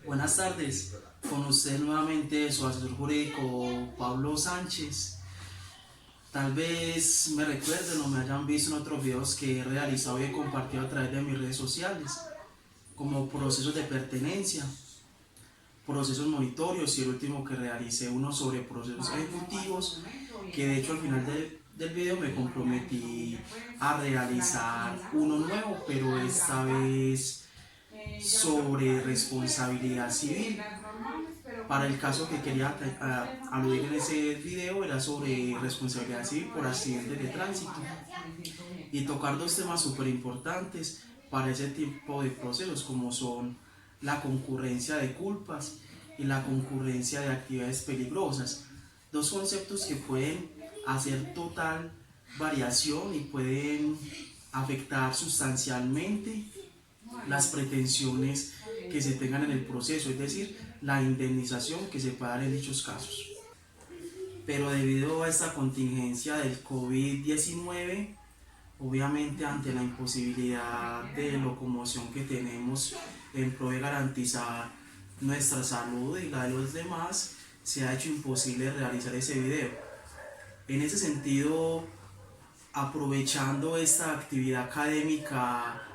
Buenas tardes, con usted nuevamente su asesor jurídico Pablo Sánchez. Tal vez me recuerden o me hayan visto en otros videos que he realizado y he compartido a través de mis redes sociales, como procesos de pertenencia, procesos monitorios y el último que realicé uno sobre procesos ejecutivos, que de hecho al final del video me comprometí a realizar uno nuevo, pero esta vez sobre responsabilidad civil. Para el caso que quería aludir en ese video era sobre responsabilidad civil por accidentes de tránsito y tocar dos temas súper importantes para ese tipo de procesos, como son la concurrencia de culpas y la concurrencia de actividades peligrosas, dos conceptos que pueden hacer total variación y pueden afectar sustancialmente las pretensiones que se tengan en el proceso, es decir, la indemnización que se pueda dar en dichos casos. Pero debido a esta contingencia del COVID-19, obviamente ante la imposibilidad de locomoción que tenemos en pro de garantizar nuestra salud y la de los demás, se ha hecho imposible realizar ese video. En ese sentido, aprovechando esta actividad académica,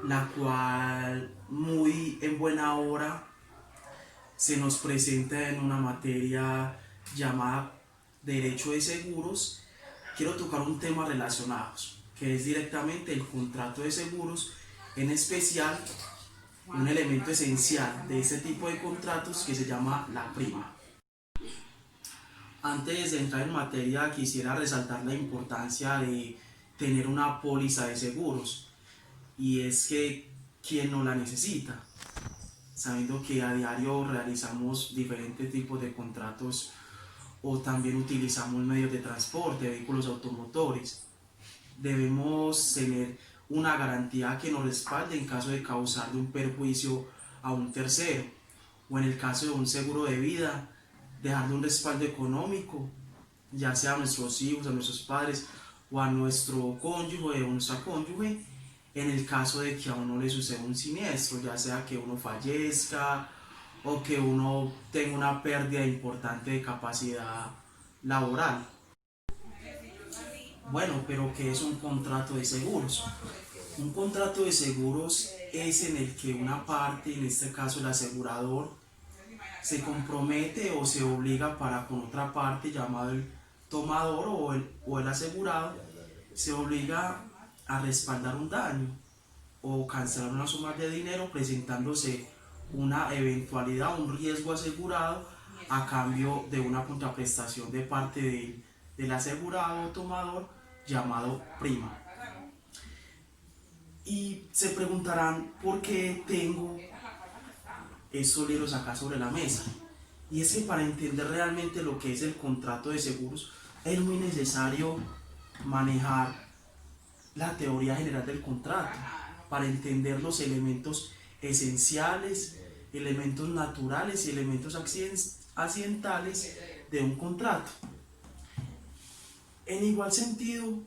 la cual muy en buena hora se nos presenta en una materia llamada Derecho de Seguros, quiero tocar un tema relacionado, que es directamente el contrato de seguros, en especial un elemento esencial de este tipo de contratos que se llama la prima. Antes de entrar en materia, quisiera resaltar la importancia de tener una póliza de seguros, y es que quien no la necesita, sabiendo que a diario realizamos diferentes tipos de contratos o también utilizamos medios de transporte, vehículos automotores. Debemos tener una garantía que nos respalde en caso de causarle un perjuicio a un tercero, o en el caso de un seguro de vida, dejarle un respaldo económico, ya sea a nuestros hijos, a nuestros padres o a nuestro cónyuge o nuestra cónyuge, en el caso de que a uno le suceda un siniestro, ya sea que uno fallezca o que uno tenga una pérdida importante de capacidad laboral. Bueno, pero ¿qué es un contrato de seguros? Un contrato de seguros es en el que una parte, en este caso el asegurador, se compromete o se obliga para con otra parte, llamado el tomador o el asegurado, se obliga a respaldar un daño o cancelar una suma de dinero presentándose una eventualidad, un riesgo asegurado a cambio de una contraprestación de parte del asegurado o tomador llamado prima. Y se preguntarán por qué tengo estos libros acá sobre la mesa. Y es que para entender realmente lo que es el contrato de seguros es muy necesario manejar la teoría general del contrato para entender los elementos esenciales, elementos naturales y elementos accidentales de un contrato. En igual sentido,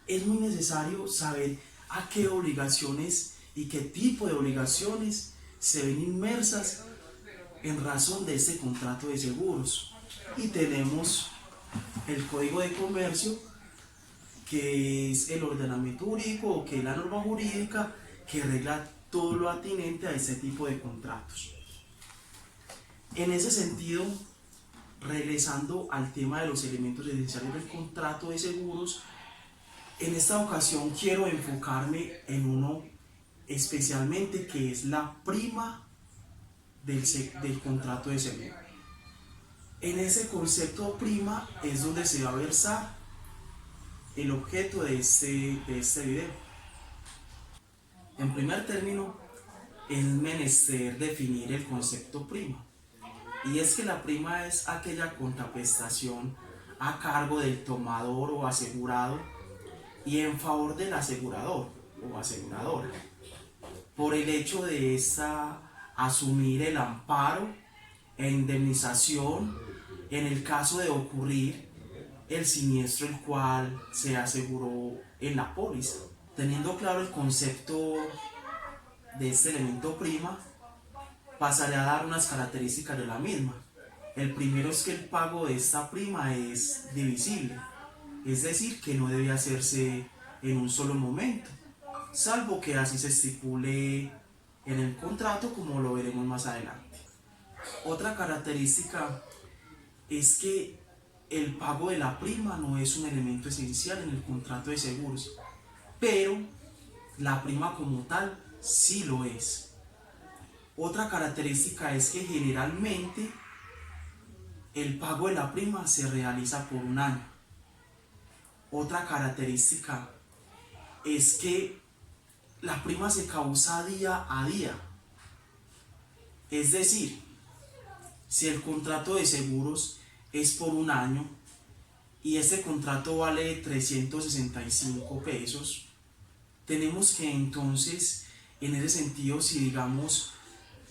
es muy necesario saber a qué obligaciones y qué tipo de obligaciones se ven inmersas en razón de este contrato de seguros. Y tenemos el Código de Comercio, que es el ordenamiento jurídico o que es la norma jurídica que regla todo lo atinente a este tipo de contratos. En ese sentido, regresando al tema de los elementos esenciales del contrato de seguros, en esta ocasión quiero enfocarme en uno especialmente, que es la prima del contrato de seguro. En ese concepto prima es donde se va a versar el objeto de este video. En primer término, es menester definir el concepto prima. Y es que la prima es aquella contraprestación a cargo del tomador o asegurado y en favor del asegurador o aseguradora, por el hecho de asumir el amparo e indemnización en el caso de ocurrir el siniestro el cual se aseguró en la póliza. Teniendo claro el concepto de este elemento prima, pasaré a dar unas características de la misma. El primero es que el pago de esta prima es divisible, es decir, que no debe hacerse en un solo momento, salvo que así se estipule en el contrato, como lo veremos más adelante. Otra característica es que el pago de la prima no es un elemento esencial en el contrato de seguros, pero la prima como tal sí lo es. Otra característica es que generalmente el pago de la prima se realiza por un año. Otra característica es que la prima se causa día a día. Es decir, si el contrato de seguros es por un año y ese contrato vale 365 pesos, tenemos que entonces, en ese sentido, si digamos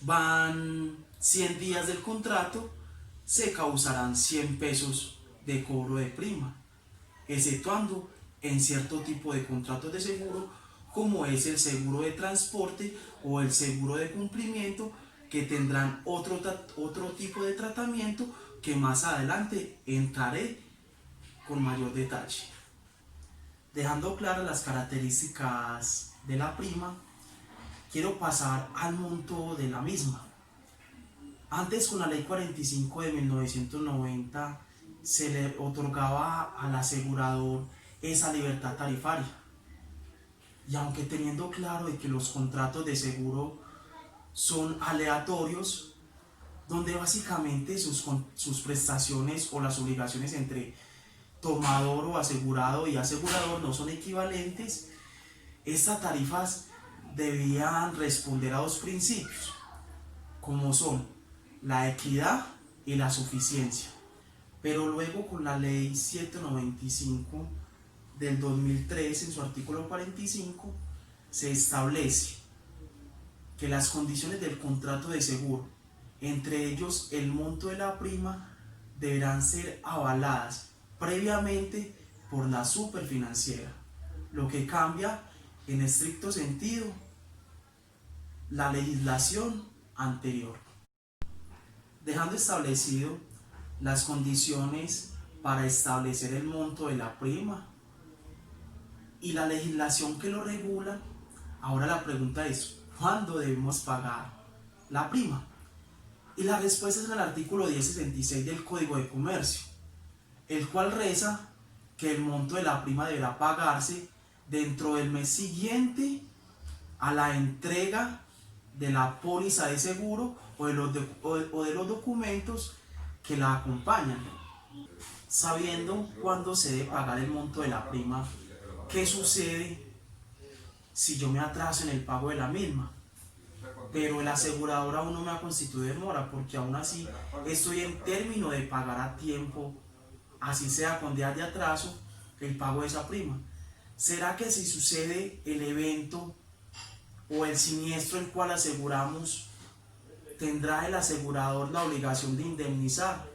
van 100 días del contrato, se causarán 100 pesos de cobro de prima, exceptuando en cierto tipo de contratos de seguro, como es el seguro de transporte o el seguro de cumplimiento, que tendrán otro tipo de tratamiento que más adelante entraré con mayor detalle. Dejando claras las características de la prima, quiero pasar al monto de la misma. Antes, con la ley 45 de 1990, se le otorgaba al asegurador esa libertad tarifaria. Y aunque teniendo claro de que los contratos de seguro son aleatorios, donde básicamente sus prestaciones o las obligaciones entre tomador o asegurado y asegurador no son equivalentes, estas tarifas debían responder a dos principios, como son la equidad y la suficiencia. Pero luego, con la ley 795 del 2003, en su artículo 45, se establece que las condiciones del contrato de seguro, entre ellos el monto de la prima, deberán ser avaladas previamente por la superfinanciera, lo que cambia en estricto sentido la legislación anterior, dejando establecido las condiciones para establecer el monto de la prima y la legislación que lo regula. Ahora la pregunta es, ¿cuándo debemos pagar la prima? Y la respuesta es en el artículo 1066 del Código de Comercio, el cual reza que el monto de la prima deberá pagarse dentro del mes siguiente a la entrega de la póliza de seguro o de los documentos que la acompañan. Sabiendo cuándo se debe pagar el monto de la prima, ¿qué sucede si yo me atraso en el pago de la misma? Pero el asegurador aún no me ha constituido demora, porque aún así estoy en término de pagar a tiempo, así sea con días de atraso, el pago de esa prima. ¿Será que si sucede el evento o el siniestro el cual aseguramos, tendrá el asegurador la obligación de indemnizar?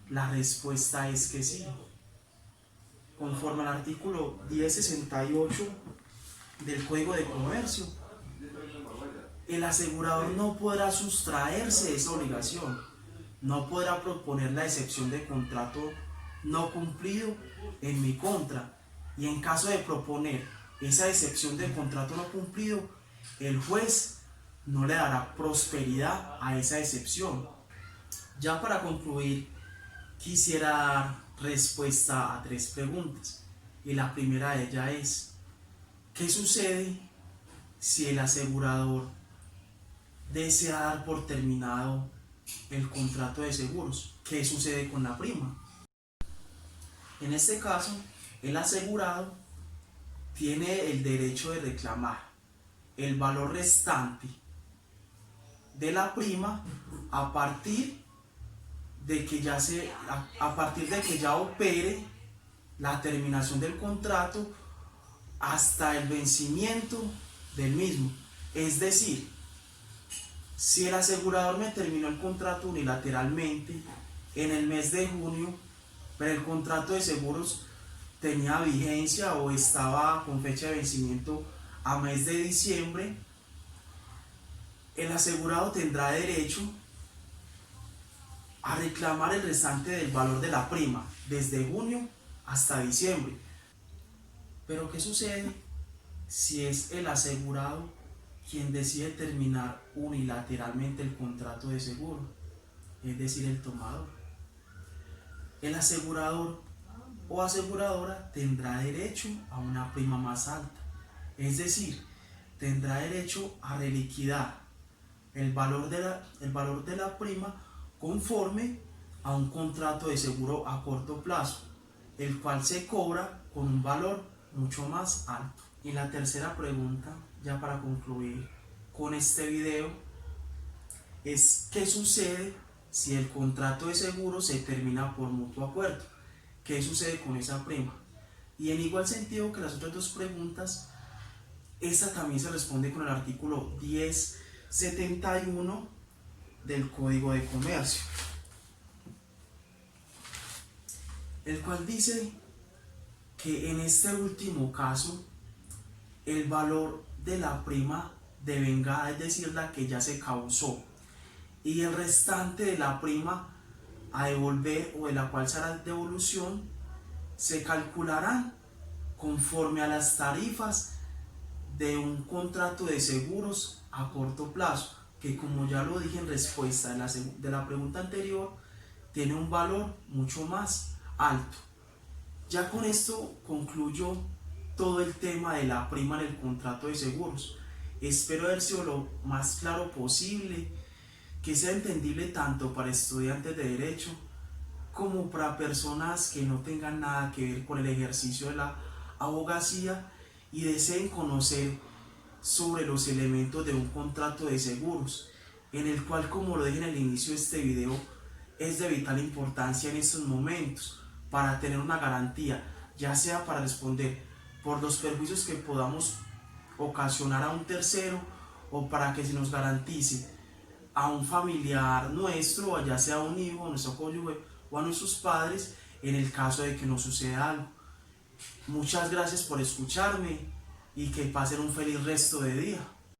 La respuesta es que sí. Conforme al artículo 1068 del Código de Comercio, el asegurador no podrá sustraerse de esa obligación, no podrá proponer la excepción de contrato no cumplido en mi contra, y en caso de proponer esa excepción de contrato no cumplido, el juez no le dará prosperidad a esa excepción. Ya para concluir, quisiera dar respuesta a tres preguntas, y la primera de ellas es: ¿qué sucede si el asegurador desea dar por terminado el contrato de seguros? ¿Qué sucede con la prima? En este caso, el asegurado tiene el derecho de reclamar el valor restante de la prima a partir de que ya opere la terminación del contrato hasta el vencimiento del mismo. Es decir, si el asegurador me terminó el contrato unilateralmente en el mes de junio, pero el contrato de seguros tenía vigencia o estaba con fecha de vencimiento a mes de diciembre, el asegurado tendrá derecho a reclamar el restante del valor de la prima desde junio hasta diciembre. Pero ¿qué sucede si es el asegurado quien decide terminar unilateralmente el contrato de seguro? Es decir, el tomador. El asegurador o aseguradora tendrá derecho a una prima más alta, es decir, tendrá derecho a reliquidar el valor de la prima conforme a un contrato de seguro a corto plazo, el cual se cobra con un valor mucho más alto. Y la tercera pregunta, ya para concluir con este video, es ¿qué sucede si el contrato de seguro se termina por mutuo acuerdo? ¿Qué sucede con esa prima? Y en igual sentido que las otras dos preguntas, esta también se responde con el artículo 1071 del Código de Comercio, el cual dice que en este último caso el valor de la prima devengada, es decir, la que ya se causó, y el restante de la prima a devolver o de la cual se hará devolución, se calcularán conforme a las tarifas de un contrato de seguros a corto plazo, que como ya lo dije en respuesta de la pregunta anterior, tiene un valor mucho más alto. Ya con esto concluyo todo el tema de la prima en el contrato de seguros. Espero haber sido lo más claro posible, que sea entendible tanto para estudiantes de derecho como para personas que no tengan nada que ver con el ejercicio de la abogacía y deseen conocer sobre los elementos de un contrato de seguros, en el cual, como lo dije en el inicio de este video, es de vital importancia en estos momentos para tener una garantía, ya sea para responder por los perjuicios que podamos ocasionar a un tercero o para que se nos garantice a un familiar nuestro, ya sea un hijo, a nuestro cónyuge o a nuestros padres, en el caso de que nos suceda algo. Muchas gracias por escucharme y que pasen un feliz resto de día.